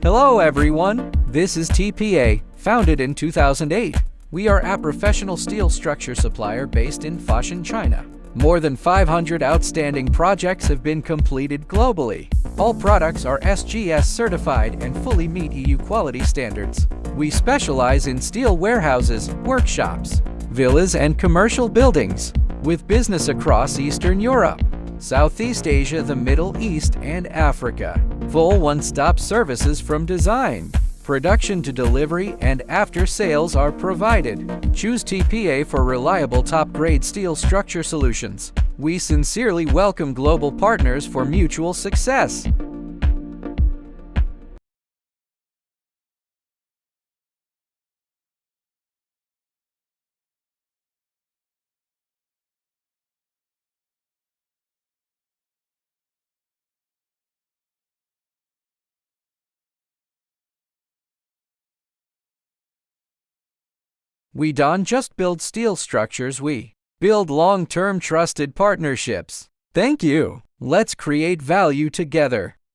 Hello everyone, this is TPA, founded in 2008. We are a professional steel structure supplier based in Foshan, China. More than 500 outstanding projects have been completed globally. All products are SGS certified and fully meet EU quality standards. We specialize in steel warehouses, workshops, villas and commercial buildings, with business across Eastern Europe, Southeast Asia, the Middle East, and Africa. Full one-stop services from design, production to delivery, and after-sales are provided. Choose TPA for reliable top-grade steel structure solutions. We sincerely welcome global partners for mutual success. We don't just build steel structures, we build long-term trusted partnerships. Thank you. Let's create value together.